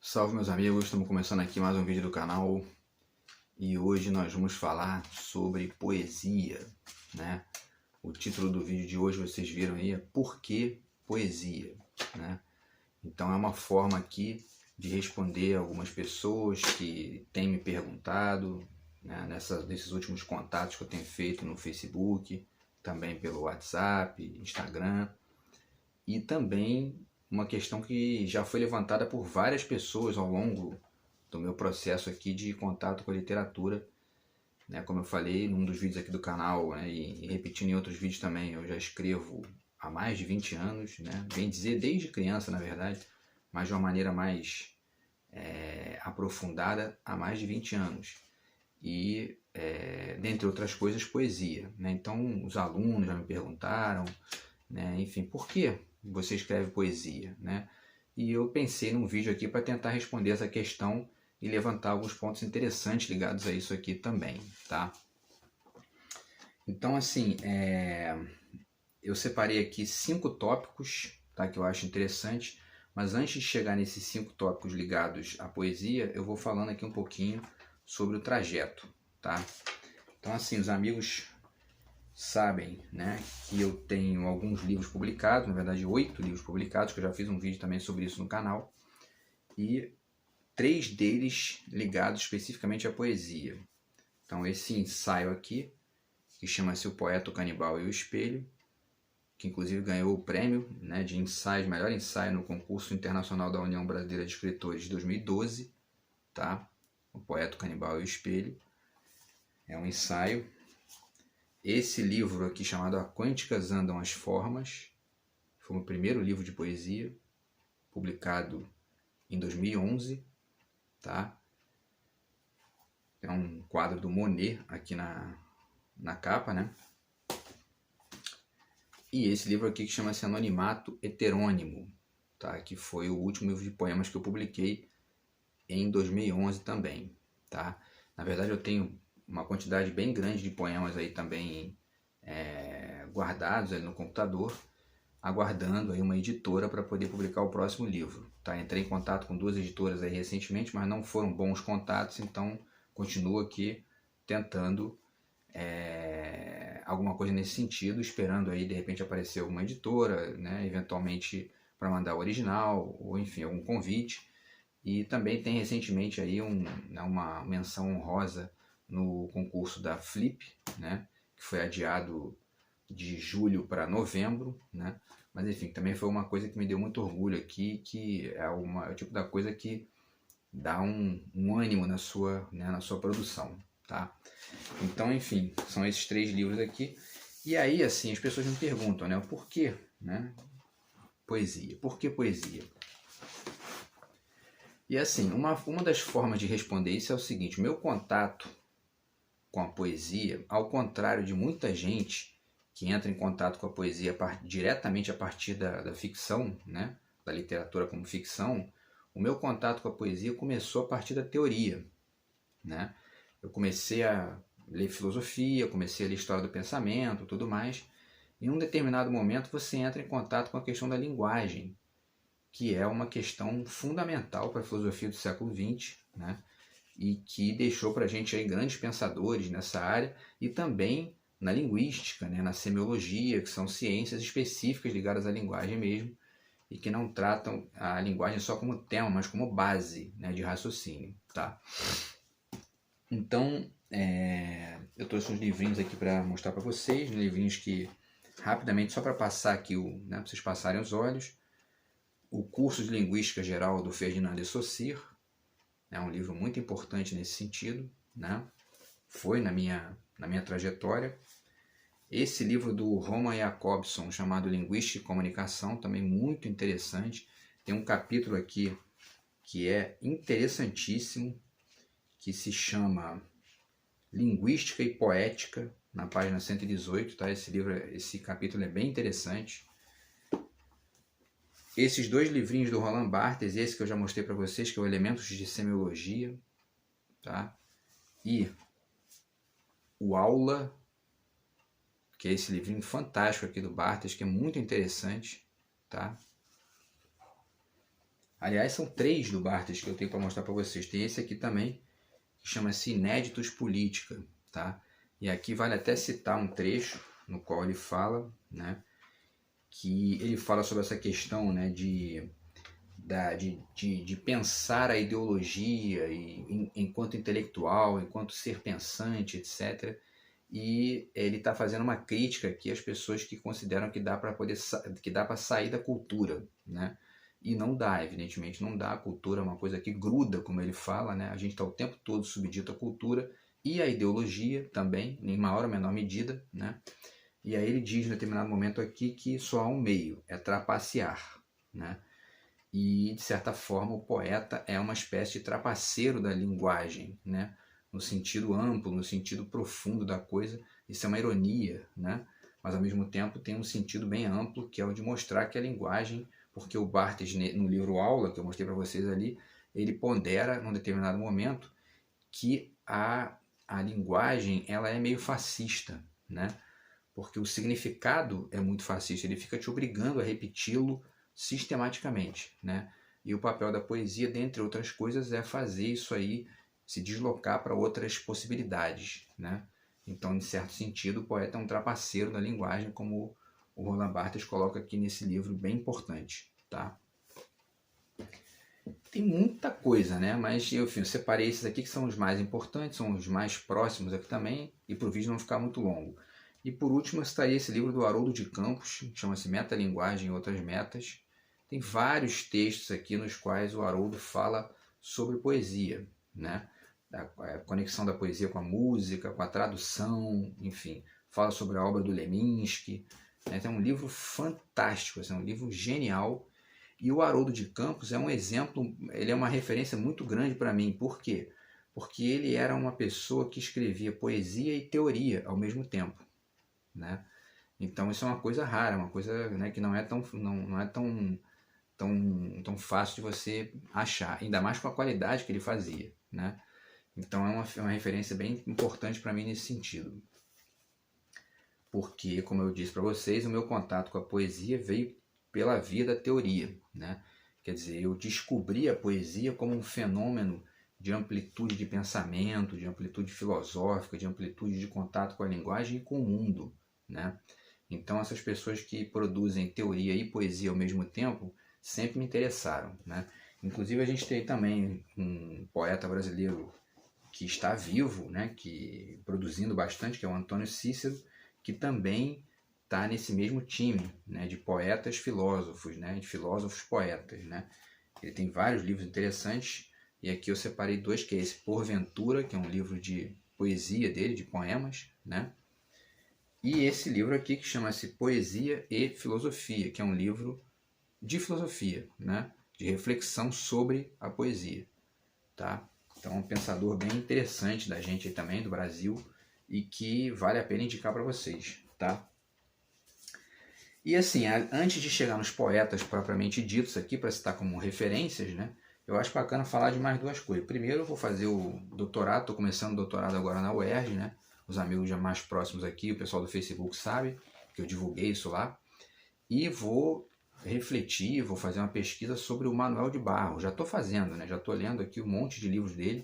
Salve meus amigos, estamos começando aqui mais um vídeo do canal e hoje nós vamos falar sobre poesia, né? O título do vídeo de hoje vocês viram aí é Por que Poesia, né? Então é uma forma aqui de responder algumas pessoas que têm me perguntado, né, nesses últimos contatos que eu tenho feito no Facebook, também pelo WhatsApp, Instagram, e também uma questão que já foi levantada por várias pessoas ao longo do meu processo aqui de contato com a literatura, né? Como eu falei num dos vídeos aqui do canal, né, e repetindo em outros vídeos também, eu já escrevo há mais de 20 anos, né? Bem dizer, desde criança na verdade, mas de uma maneira mais aprofundada há mais de 20 anos. E, dentre outras coisas, poesia, né? Então os alunos já me perguntaram, né, enfim, por que você escreve poesia, né? E eu pensei num vídeo aqui para tentar responder essa questão e levantar alguns pontos interessantes ligados a isso aqui também, tá? Então, assim, eu separei aqui 5 tópicos, tá, que eu acho interessante, mas antes de chegar nesses 5 tópicos ligados à poesia, eu vou falando aqui um pouquinho sobre o trajeto, tá? Então, assim, os amigos sabem, né, que eu tenho alguns livros publicados, na verdade 8 livros publicados, que eu já fiz um vídeo também sobre isso no canal, e 3 deles ligados especificamente à poesia. Então esse ensaio aqui, que chama-se O Poeta, o Canibal e o Espelho, que inclusive ganhou o prêmio, né, de ensaio, melhor ensaio no concurso internacional da União Brasileira de Escritores de 2012, tá? O Poeta, o Canibal e o Espelho. É um ensaio. Esse livro aqui, chamado A Quânticas Andam as Formas, foi o meu primeiro livro de poesia, publicado em 2011, tá? É um quadro do Monet aqui na capa, né? E esse livro aqui que chama-se Anonimato Heterônimo, tá? Que foi o último livro de poemas que eu publiquei em 2011 também, tá? Na verdade eu tenho uma quantidade bem grande de poemas aí também guardados ali no computador, aguardando aí uma editora para poder publicar o próximo livro, tá? Entrei em contato com 2 editoras aí recentemente, mas não foram bons contatos, então continuo aqui tentando alguma coisa nesse sentido, esperando aí de repente aparecer alguma editora, né, eventualmente para mandar o original, ou enfim, algum convite. E também tem recentemente aí uma menção honrosa no concurso da Flip, né, que foi adiado de julho para novembro, né? Mas enfim, também foi uma coisa que me deu muito orgulho aqui, que é o tipo da coisa que dá um ânimo na sua produção, tá? Então, enfim, são esses 3 livros aqui. E aí, assim, as pessoas me perguntam, né, o porquê, né? Poesia. Por que poesia? E assim, uma das formas de responder isso é o seguinte: o meu contato com a poesia, ao contrário de muita gente que entra em contato com a poesia diretamente a partir da ficção, né, da literatura como ficção, o meu contato com a poesia começou a partir da teoria, né? Eu comecei a ler filosofia, comecei a ler história do pensamento, tudo mais. Em um determinado momento você entra em contato com a questão da linguagem, que é uma questão fundamental para a filosofia do século XX, né? E que deixou para a gente aí grandes pensadores nessa área, e também na linguística, né, na semiologia, que são ciências específicas ligadas à linguagem mesmo, e que não tratam a linguagem só como tema, mas como base, né, de raciocínio. Tá? Então, eu trouxe uns livrinhos aqui para mostrar para vocês, livrinhos que, rapidamente, só para passar aqui, né, para vocês passarem os olhos, o Curso de Linguística Geral do Ferdinand de Saussure, é um livro muito importante nesse sentido, né? Foi na minha trajetória. Esse livro do Roman Jakobson, chamado Linguística e Comunicação, também muito interessante. Tem um capítulo aqui que é interessantíssimo, que se chama Linguística e Poética, na página 118, tá? Esse capítulo é bem interessante. Esses 2 livrinhos do Roland Barthes, esse que eu já mostrei para vocês, que é o Elementos de Semiologia, tá? E o Aula, que é esse livrinho fantástico aqui do Barthes, que é muito interessante, tá? Aliás, são 3 do Barthes que eu tenho para mostrar para vocês. Tem esse aqui também, que chama-se Inéditos Política, tá? E aqui vale até citar um trecho no qual ele fala, né, que ele fala sobre essa questão, né, de pensar a ideologia enquanto intelectual, enquanto ser pensante, etc. E ele está fazendo uma crítica aqui às pessoas que consideram que dá para sair da cultura, né? E não dá, evidentemente não dá. A cultura é uma coisa que gruda, como ele fala, né? A gente está o tempo todo subdito à cultura e à ideologia também, em maior ou menor medida, né? E aí ele diz, em determinado momento aqui, que só há um meio, é trapacear, né? E, de certa forma, o poeta é uma espécie de trapaceiro da linguagem, né? No sentido amplo, no sentido profundo da coisa. Isso é uma ironia, né? Mas, ao mesmo tempo, tem um sentido bem amplo, que é o de mostrar que a linguagem, porque o Barthes, no livro Aula, que eu mostrei para vocês ali, ele pondera, num determinado momento, que a linguagem ela é meio fascista, né? Porque o significado é muito fascista, ele fica te obrigando a repeti-lo sistematicamente, né? E o papel da poesia, dentre outras coisas, é fazer isso aí se deslocar para outras possibilidades, né? Então, em certo sentido, o poeta é um trapaceiro da linguagem, como o Roland Barthes coloca aqui nesse livro bem importante, tá? Tem muita coisa, né? Mas, enfim, eu separei esses aqui que são os mais importantes, são os mais próximos aqui também, e para o vídeo não ficar muito longo. E por último, eu citaria esse livro do Haroldo de Campos, chama-se Metalinguagem e Outras Metas. Tem vários textos aqui nos quais o Haroldo fala sobre poesia, né? A conexão da poesia com a música, com a tradução, enfim. Fala sobre a obra do Leminski. Né? É um livro fantástico, é um livro genial. E o Haroldo de Campos é um exemplo, ele é uma referência muito grande para mim. Por quê? Porque ele era uma pessoa que escrevia poesia e teoria ao mesmo tempo, né? Então isso é uma coisa rara, uma coisa, né, que não é tão fácil de você achar, ainda mais com a qualidade que ele fazia, né? Então é uma referência bem importante para mim nesse sentido. Porque, como eu disse para vocês, o meu contato com a poesia veio pela via da teoria, né? Quer dizer, eu descobri a poesia como um fenômeno de amplitude de pensamento, de amplitude filosófica, de amplitude de contato com a linguagem e com o mundo, né? Então essas pessoas que produzem teoria e poesia ao mesmo tempo sempre me interessaram, né? Inclusive a gente tem também um poeta brasileiro que está vivo, né? Que produzindo bastante, que é o Antônio Cícero, que também está nesse mesmo time, né? De poetas filósofos, né? De filósofos poetas, né? Ele tem vários livros interessantes e aqui eu separei 2, que é esse Porventura, que é um livro de poesia dele, de poemas, né? E esse livro aqui que chama-se Poesia e Filosofia, que é um livro de filosofia, né? De reflexão sobre a poesia, tá? Então é um pensador bem interessante da gente aí também, do Brasil, e que vale a pena indicar para vocês, tá? E assim, antes de chegar nos poetas propriamente ditos aqui, para citar como referências, né? Eu acho bacana falar de mais 2 coisas. Primeiro, eu vou fazer o doutorado, estou começando o doutorado agora na UERJ, né? Os amigos já mais próximos aqui, o pessoal do Facebook sabe que eu divulguei isso lá. E vou refletir, vou fazer uma pesquisa sobre o Manuel de Barros. Já estou fazendo, né? Já estou lendo aqui um monte de livros dele.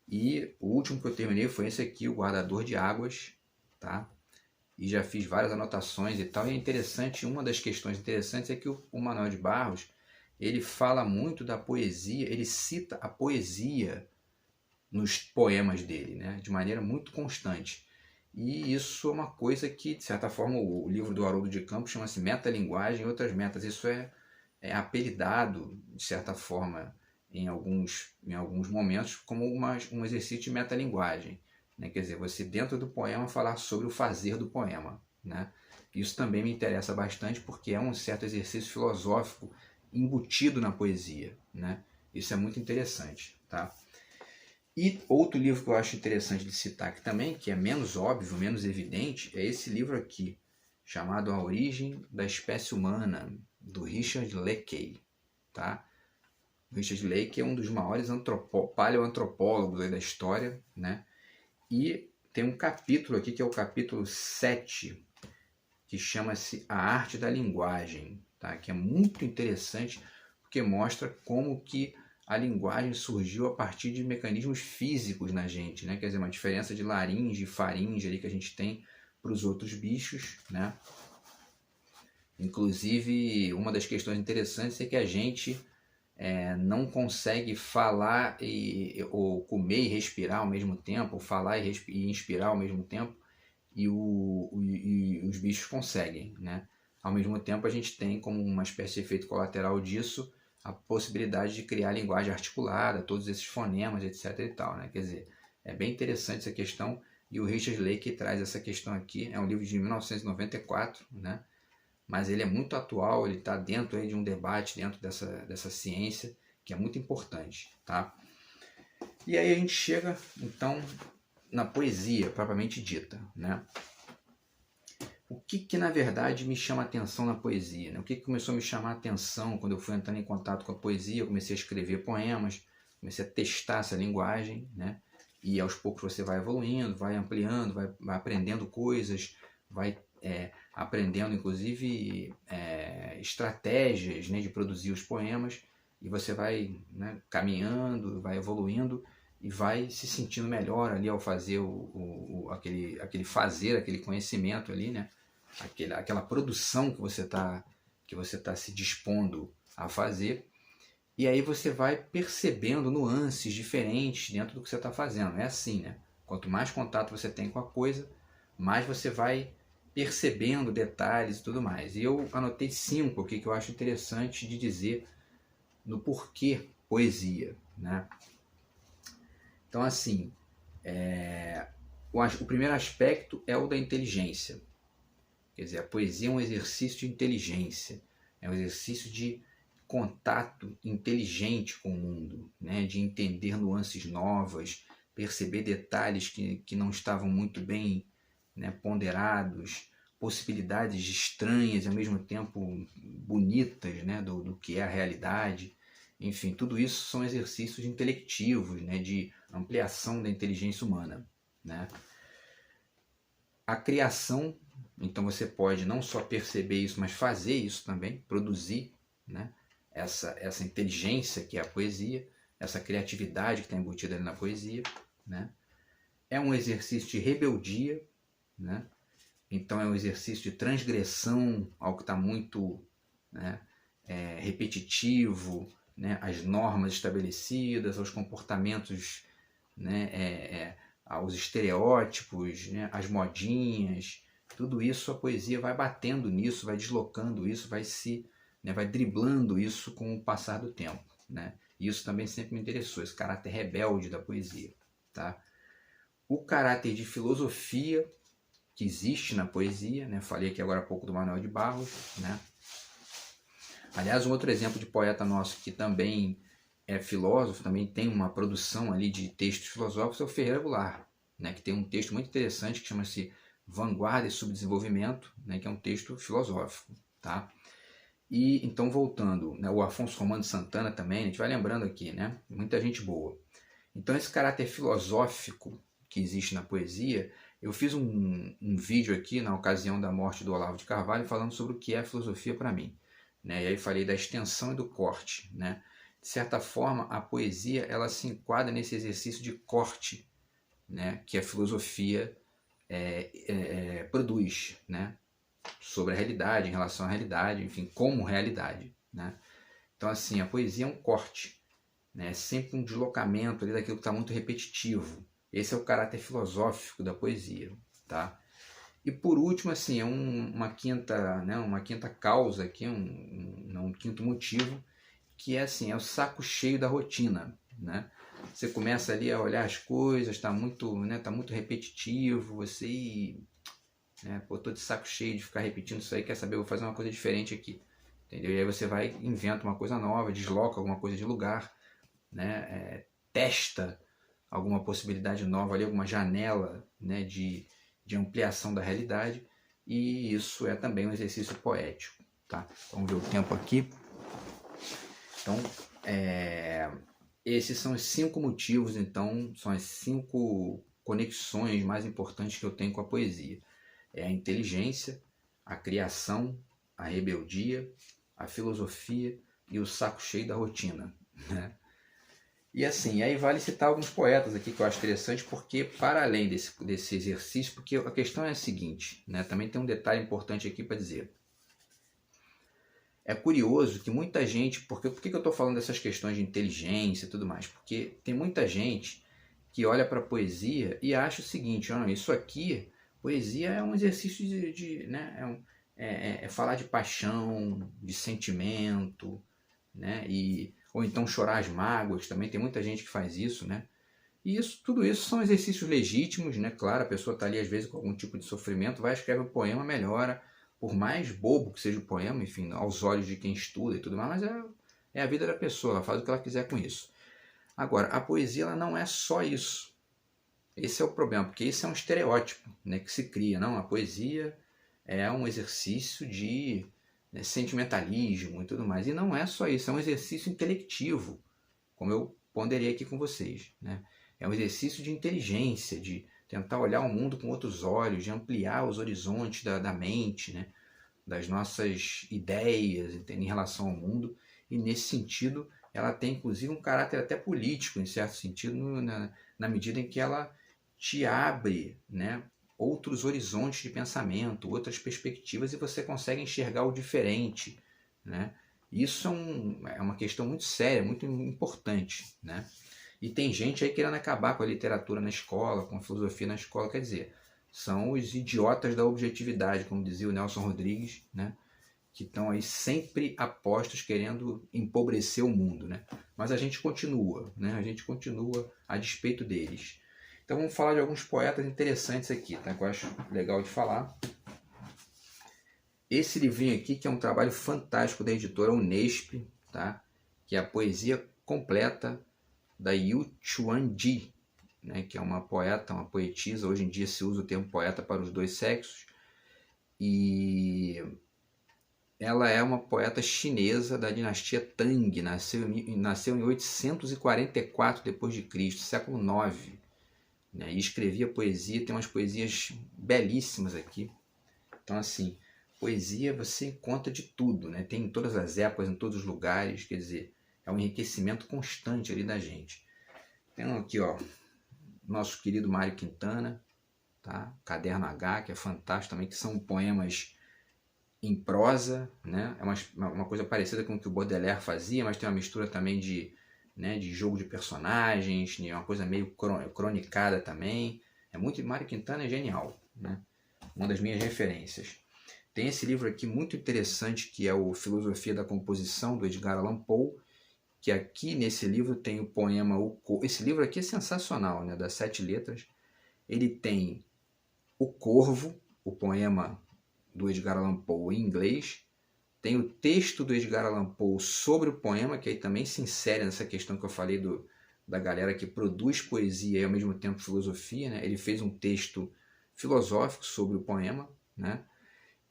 E o último que eu terminei foi esse aqui, o Guardador de Águas, tá? E já fiz várias anotações e tal. E é interessante, uma das questões interessantes é que o Manuel de Barros, ele fala muito da poesia, ele cita a poesia nos poemas dele, né? De maneira muito constante. E isso é uma coisa que, de certa forma, o livro do Haroldo de Campos chama-se Metalinguagem e Outras Metas. Isso é apelidado, de certa forma, em alguns momentos, como um exercício de metalinguagem. Né? Quer dizer, você dentro do poema falar sobre o fazer do poema. Né? Isso também me interessa bastante porque é um certo exercício filosófico embutido na poesia. Né? Isso é muito interessante. Tá? E outro livro que eu acho interessante de citar aqui também, que é menos óbvio, menos evidente, é esse livro aqui, chamado A Origem da Espécie Humana, do Richard Leakey. Tá? O Richard Leakey é um dos maiores paleoantropólogos da história, né? E tem um capítulo aqui, que é o capítulo 7, que chama-se A Arte da Linguagem, tá? Que é muito interessante, porque porque mostra como que a linguagem surgiu a partir de mecanismos físicos na gente, né? Quer dizer, uma diferença de laringe e faringe ali que a gente tem para os outros bichos, né? Inclusive, uma das questões interessantes é que a gente não consegue falar ou comer e respirar ao mesmo tempo, ou falar e inspirar ao mesmo tempo, e os bichos conseguem, né? Ao mesmo tempo, a gente tem como uma espécie de efeito colateral disso a possibilidade de criar linguagem articulada, todos esses fonemas, etc. e tal, né? Quer dizer, é bem interessante essa questão, e o Richard Leakey traz essa questão aqui, é um livro de 1994, né? Mas ele é muito atual, ele está dentro aí de um debate dentro dessa ciência, que é muito importante, tá? E aí a gente chega, então, na poesia propriamente dita, né? O que na verdade me chama a atenção na poesia, né? O que começou a me chamar a atenção quando eu fui entrando em contato com a poesia, eu comecei a escrever poemas, comecei a testar essa linguagem, né? E aos poucos você vai evoluindo, vai ampliando, vai aprendendo coisas, vai aprendendo inclusive estratégias, né, de produzir os poemas, e você vai, né, caminhando, vai evoluindo e vai se sentindo melhor ali ao fazer aquele conhecimento ali, né? Aquela produção que você tá se dispondo a fazer. E aí você vai percebendo nuances diferentes dentro do que você está fazendo. É assim, né? Quanto mais contato você tem com a coisa, mais você vai percebendo detalhes e tudo mais. E eu anotei 5 aqui que eu acho interessante de dizer no porquê poesia, né? Então, assim, o primeiro aspecto é o da inteligência. Quer dizer, a poesia é um exercício de inteligência, é um exercício de contato inteligente com o mundo, né? De entender nuances novas, perceber detalhes que não estavam muito bem, né, ponderados, possibilidades estranhas e ao mesmo tempo bonitas, né, do que é a realidade. Enfim, tudo isso são exercícios intelectivos, né, de ampliação da inteligência humana, né? A criação, então você pode não só perceber isso, mas fazer isso também, produzir, né, essa inteligência que é a poesia, essa criatividade que está embutida ali na poesia, né? É um exercício de rebeldia, né? Então é um exercício de transgressão ao que está muito, né, repetitivo, né, às normas estabelecidas, aos comportamentos, né, aos estereótipos, né, às modinhas. Tudo isso a poesia vai batendo nisso, vai deslocando isso, vai driblando isso com o passar do tempo, né? Isso também sempre me interessou, esse caráter rebelde da poesia, tá? O caráter de filosofia que existe na poesia, né? Falei aqui agora há pouco do Manuel de Barros, né? Aliás, um outro exemplo de poeta nosso que também é filósofo, também tem uma produção ali de textos filosóficos, é o Ferreira Goulart, né? Que tem um texto muito interessante que chama-se Vanguarda e Subdesenvolvimento, né? Que é um texto filosófico, tá? E então, voltando, né? O Afonso Romano de Santana também, a gente vai lembrando aqui, né? Muita gente boa. Então, esse caráter filosófico que existe na poesia, eu fiz um vídeo aqui na ocasião da morte do Olavo de Carvalho falando sobre o que é a filosofia para mim, né? E aí falei da extensão e do corte, né? De certa forma, a poesia ela se enquadra nesse exercício de corte, né? Que a filosofia produz, né? Sobre a realidade, em relação à realidade, enfim, como realidade, né? Então, assim, a poesia é um corte, né? É sempre um deslocamento ali daquilo que está muito repetitivo. Esse é o caráter filosófico da poesia, tá? E por último, assim, é uma quinta causa aqui, um quinto motivo, que é assim, é o saco cheio da rotina, né? Você começa ali a olhar as coisas, está muito, né, tá muito repetitivo, você, né, pô, tô de saco cheio de ficar repetindo isso aí, quer saber, eu vou fazer uma coisa diferente aqui, entendeu? E aí você vai, inventa uma coisa nova, desloca alguma coisa de lugar, né? Testa alguma possibilidade nova ali, alguma janela, né, de ampliação da realidade, e isso é também um exercício poético, tá? Vamos ver o tempo aqui. Então, esses são os 5 motivos, então, são as 5 conexões mais importantes que eu tenho com a poesia. É a inteligência, a criação, a rebeldia, a filosofia, e o saco cheio da rotina, né? E assim, aí vale citar alguns poetas aqui que eu acho interessante, porque para além desse exercício, porque a questão é a seguinte, né? Também tem um detalhe importante aqui para dizer. É curioso que muita gente, por que eu estou falando dessas questões de inteligência e tudo mais? Porque tem muita gente que olha para a poesia e acha o seguinte, oh, isso aqui, poesia é um exercício né? É falar de paixão, de sentimento, né? Ou então chorar as mágoas, também tem muita gente que faz isso, né? E tudo isso são exercícios legítimos, né? Claro, a pessoa está ali às vezes com algum tipo de sofrimento, vai escrever um poema, melhora, por mais bobo que seja o poema, enfim, aos olhos de quem estuda e tudo mais, mas é a vida da pessoa, ela faz o que ela quiser com isso. Agora, a poesia ela não é só isso. Esse é o problema, porque esse é um estereótipo, né, que se cria. Não, a poesia é um exercício de sentimentalismo e tudo mais. E não é só isso, é um exercício intelectivo, como eu ponderei aqui com vocês, né? É um exercício de inteligência, de tentar olhar o mundo com outros olhos, de ampliar os horizontes da mente, né? Das nossas ideias em relação ao mundo. E nesse sentido, ela tem inclusive um caráter até político, em certo sentido, na medida em que ela te abre, né, outros horizontes de pensamento, outras perspectivas, e você consegue enxergar o diferente, né? Isso é uma questão muito séria, muito importante, né? E tem gente aí querendo acabar com a literatura na escola, com a filosofia na escola, quer dizer, são os idiotas da objetividade, como dizia o Nelson Rodrigues, né? Que estão aí sempre apostos querendo empobrecer o mundo, né? Mas a gente continua, né? A gente continua a despeito deles. Então vamos falar de alguns poetas interessantes aqui, tá? Que eu acho legal de falar. Esse livrinho aqui, que é um trabalho fantástico da editora Unesp, tá? Que é a Poesia Completa da Yu Chuan-ji, né? Que é uma poeta, uma poetisa. Hoje em dia se usa o termo poeta para os dois sexos. E ela é uma poeta chinesa da dinastia Tang, nasceu em 844 d.C., século IX, né? E escrevia poesia, tem umas poesias belíssimas aqui. Então, assim, poesia você encontra de tudo, né? Tem em todas as épocas, em todos os lugares, quer dizer, é um enriquecimento constante ali da gente. Tem aqui, ó, nosso querido Mário Quintana, tá? Caderno H, que é fantástico também, que são poemas em prosa, né? É uma coisa parecida com o que o Baudelaire fazia, mas tem uma mistura também de jogo de personagens, uma coisa meio cronicada também. É muito, Mário Quintana é genial, né? Uma das minhas referências. Tem esse livro aqui muito interessante, que é o Filosofia da Composição, do Edgar Allan Poe, que aqui nesse livro tem o poema... Esse livro aqui é sensacional, né? Das 7 letras. Ele tem O Corvo, o poema do Edgar Allan Poe em inglês. Tem o texto do Edgar Allan Poe sobre o poema, que aí também se insere nessa questão que eu falei da galera que produz poesia e ao mesmo tempo filosofia, né? Ele fez um texto filosófico sobre o poema, né?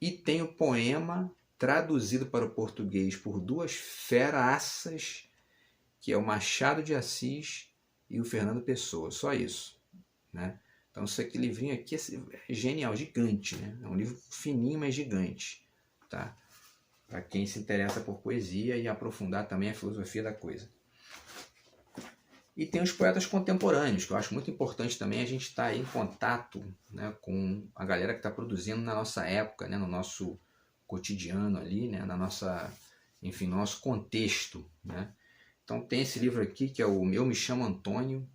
E tem o poema traduzido para o português por duas feraças, que é o Machado de Assis e o Fernando Pessoa, só isso, né? Então esse livrinho aqui é genial, gigante, né? É um livro fininho, mas gigante, tá? Para quem se interessa por poesia e aprofundar também a filosofia da coisa. E tem os poetas contemporâneos, que eu acho muito importante também a gente estar em contato, né, com a galera que está produzindo na nossa época, né, no nosso cotidiano ali, né, no nosso contexto, né? Então tem esse livro aqui, que é o Eu Me Chamo Antônio,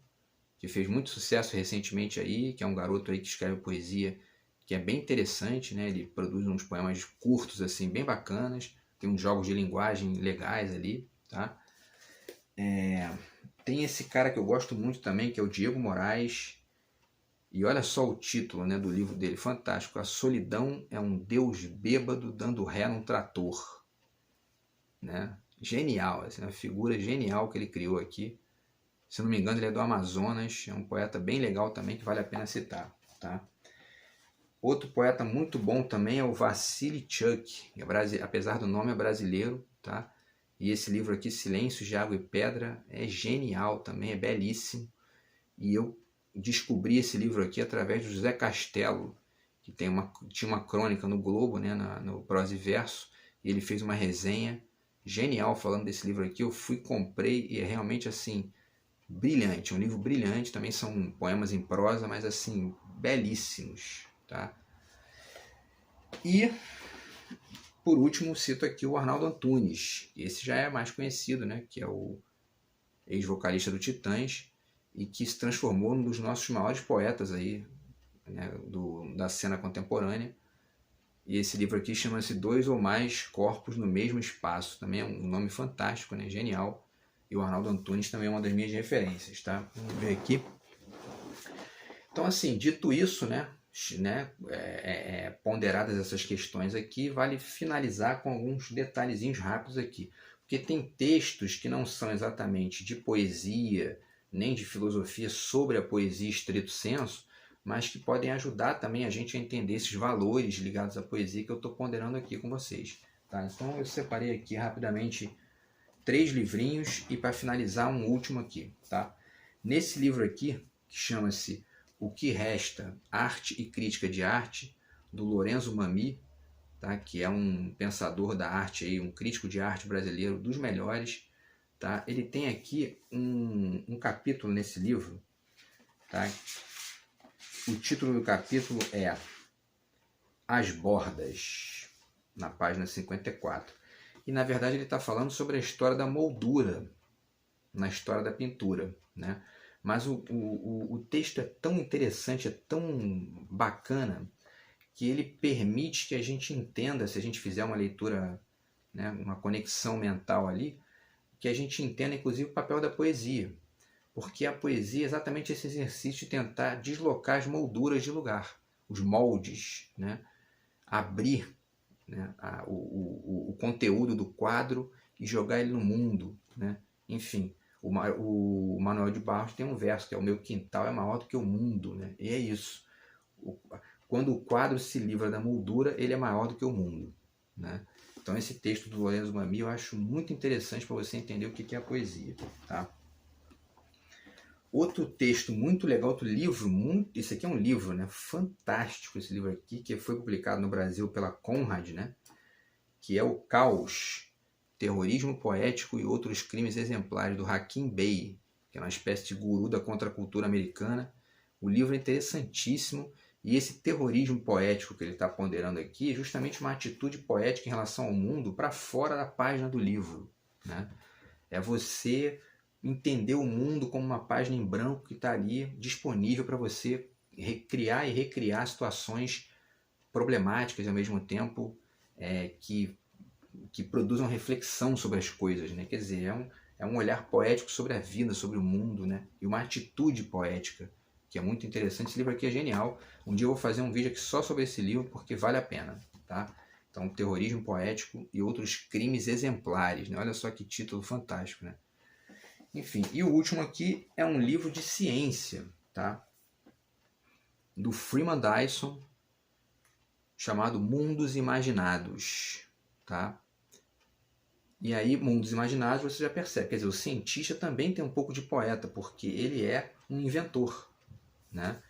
que fez muito sucesso recentemente aí, que é um garoto aí que escreve poesia, que é bem interessante, né? Ele produz uns poemas curtos, assim, bem bacanas, tem uns jogos de linguagem legais ali, tá? Tem esse cara que eu gosto muito também, que é o Diego Moraes, e olha só o título, né, do livro dele, fantástico: A Solidão é um Deus bêbado dando ré num trator, né? Genial, assim, uma figura genial que ele criou aqui. Se não me engano, ele é do Amazonas, é um poeta bem legal também, que vale a pena citar, tá? Outro poeta muito bom também é o Vassili Chuck, apesar do nome é brasileiro, tá? E esse livro aqui, Silêncios de Água e Pedra, é genial também, é belíssimo. E eu descobri esse livro aqui através do José Castelo, que tinha uma crônica no Globo, né, no Prosa e Verso, e ele fez uma resenha, genial falando desse livro aqui. Eu fui, comprei e é realmente assim, brilhante. Um livro brilhante, também são poemas em prosa, mas assim, belíssimos, tá? E, por último, cito aqui o Arnaldo Antunes. Esse já é mais conhecido, né? Que é o ex-vocalista do Titãs e que se transformou num dos nossos maiores poetas aí, né? Da cena contemporânea. E esse livro aqui chama-se Dois ou Mais Corpos no Mesmo Espaço. Também é um nome fantástico, né? Genial. E o Arnaldo Antunes também é uma das minhas referências, tá? Vamos ver aqui. Então, assim, dito isso, né? Ponderadas essas questões aqui, vale finalizar com alguns detalhezinhos rápidos aqui. Porque tem textos que não são exatamente de poesia, nem de filosofia sobre a poesia estrito senso, mas que podem ajudar também a gente a entender esses valores ligados à poesia que eu estou ponderando aqui com vocês. Tá? Então eu separei aqui rapidamente 3 livrinhos e para finalizar um último aqui. Tá? Nesse livro aqui, que chama-se O que Resta, Arte e Crítica de Arte, do Lorenzo Mami, tá? Que é um pensador da arte, aí, um crítico de arte brasileiro dos melhores. Tá? Ele tem aqui um capítulo nesse livro, tá? O título do capítulo é As Bordas, na página 54. E na verdade ele está falando sobre a história da moldura na história da pintura, né? Mas o texto é tão interessante, é tão bacana, que ele permite que a gente entenda, se a gente fizer uma leitura, né, uma conexão mental ali, que a gente entenda inclusive o papel da poesia. Porque a poesia é exatamente esse exercício de tentar deslocar as molduras de lugar, os moldes, né? Abrir, né, o conteúdo do quadro e jogar ele no mundo, né? Enfim, o Manuel de Barros tem um verso que é: o meu quintal é maior do que o mundo, né? E é isso. Quando o quadro se livra da moldura, ele é maior do que o mundo, né? Então esse texto do Lorenzo Mami eu acho muito interessante para você entender o que é a poesia, tá? Outro texto muito legal, outro livro, esse aqui é um livro, né, fantástico, esse livro aqui, que foi publicado no Brasil pela Conrad, né, que é o Caos, Terrorismo Poético e Outros Crimes Exemplares, do Hakim Bey, que é uma espécie de guru da contracultura americana. O livro é interessantíssimo, e esse terrorismo poético que ele está ponderando aqui é justamente uma atitude poética em relação ao mundo para fora da página do livro, né? É você entender o mundo como uma página em branco que está ali disponível para você recriar e recriar situações problemáticas e ao mesmo tempo que produzam reflexão sobre as coisas, né? Quer dizer, é um olhar poético sobre a vida, sobre o mundo, né? E uma atitude poética que é muito interessante. Esse livro aqui é genial. Um dia eu vou fazer um vídeo aqui só sobre esse livro porque vale a pena, tá? Então, Terrorismo Poético e Outros Crimes Exemplares, né? Olha só que título fantástico, né? Enfim, e o último aqui é um livro de ciência, tá? Do Freeman Dyson, chamado Mundos Imaginados, tá? E aí, Mundos Imaginados, você já percebe, quer dizer, o cientista também tem um pouco de poeta, porque ele é um inventor, né?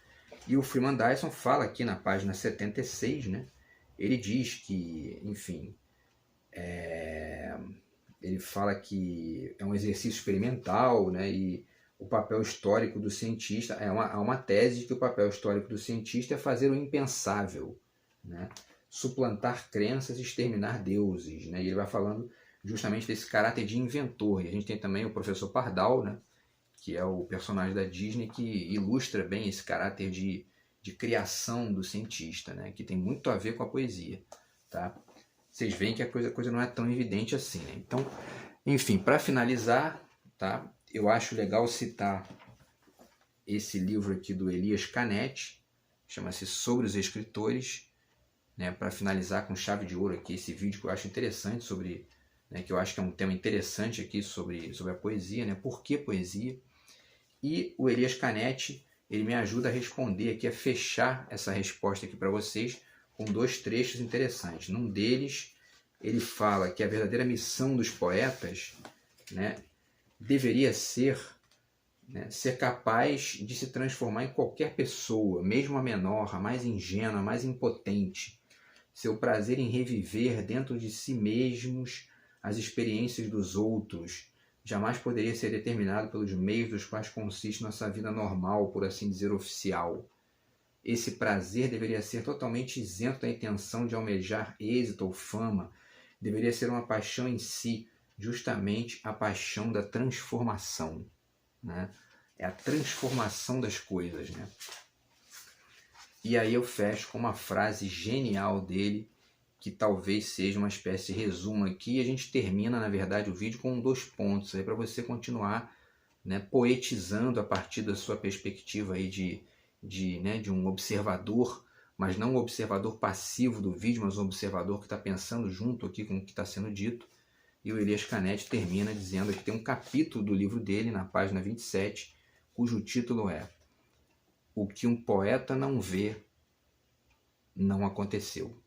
E o Freeman Dyson fala aqui na página 76, né? Ele diz que, enfim, ele fala que é um exercício experimental, né? E o papel histórico do cientista, há uma tese de que o papel histórico do cientista é fazer o impensável, né? Suplantar crenças e exterminar deuses, né? E ele vai falando justamente desse caráter de inventor. E a gente tem também o professor Pardal, né? Que é o personagem da Disney que ilustra bem esse caráter de criação do cientista, né? Que tem muito a ver com a poesia, tá? Vocês veem que a coisa não é tão evidente assim, né? Então, enfim, para finalizar, tá? Eu acho legal citar esse livro aqui do Elias Canetti, chama-se Sobre os Escritores, né? Para finalizar com chave de ouro aqui esse vídeo que eu acho interessante sobre, né? Que eu acho que é um tema interessante aqui sobre a poesia, né? Por que poesia? E o Elias Canetti, ele me ajuda a responder aqui, a fechar essa resposta aqui para vocês com 2 trechos interessantes. Num deles, ele fala que a verdadeira missão dos poetas, né, deveria ser, né, ser capaz de se transformar em qualquer pessoa, mesmo a menor, a mais ingênua, a mais impotente. Seu prazer em reviver dentro de si mesmos as experiências dos outros, jamais poderia ser determinado pelos meios dos quais consiste nossa vida normal, por assim dizer, oficial. Esse prazer deveria ser totalmente isento da intenção de almejar êxito ou fama, deveria ser uma paixão em si, justamente a paixão da transformação, né? É a transformação das coisas, né? E aí eu fecho com uma frase genial dele, que talvez seja uma espécie de resumo aqui, e a gente termina, na verdade, o vídeo com 2 pontos, aí para você continuar, né, poetizando a partir da sua perspectiva aí de um observador, mas não um observador passivo do vídeo, mas um observador que está pensando junto aqui com o que está sendo dito. E o Elias Canetti termina dizendo que tem um capítulo do livro dele, na página 27, cujo título é "O que um poeta não vê, não aconteceu".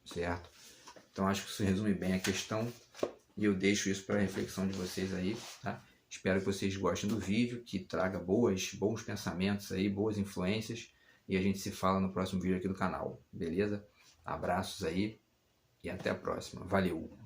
Certo? Então acho que isso resume bem a questão e eu deixo isso para a reflexão de vocês aí, tá? Espero que vocês gostem do vídeo, que traga bons pensamentos aí, boas influências, e a gente se fala no próximo vídeo aqui do canal, beleza? Abraços aí e até a próxima. Valeu!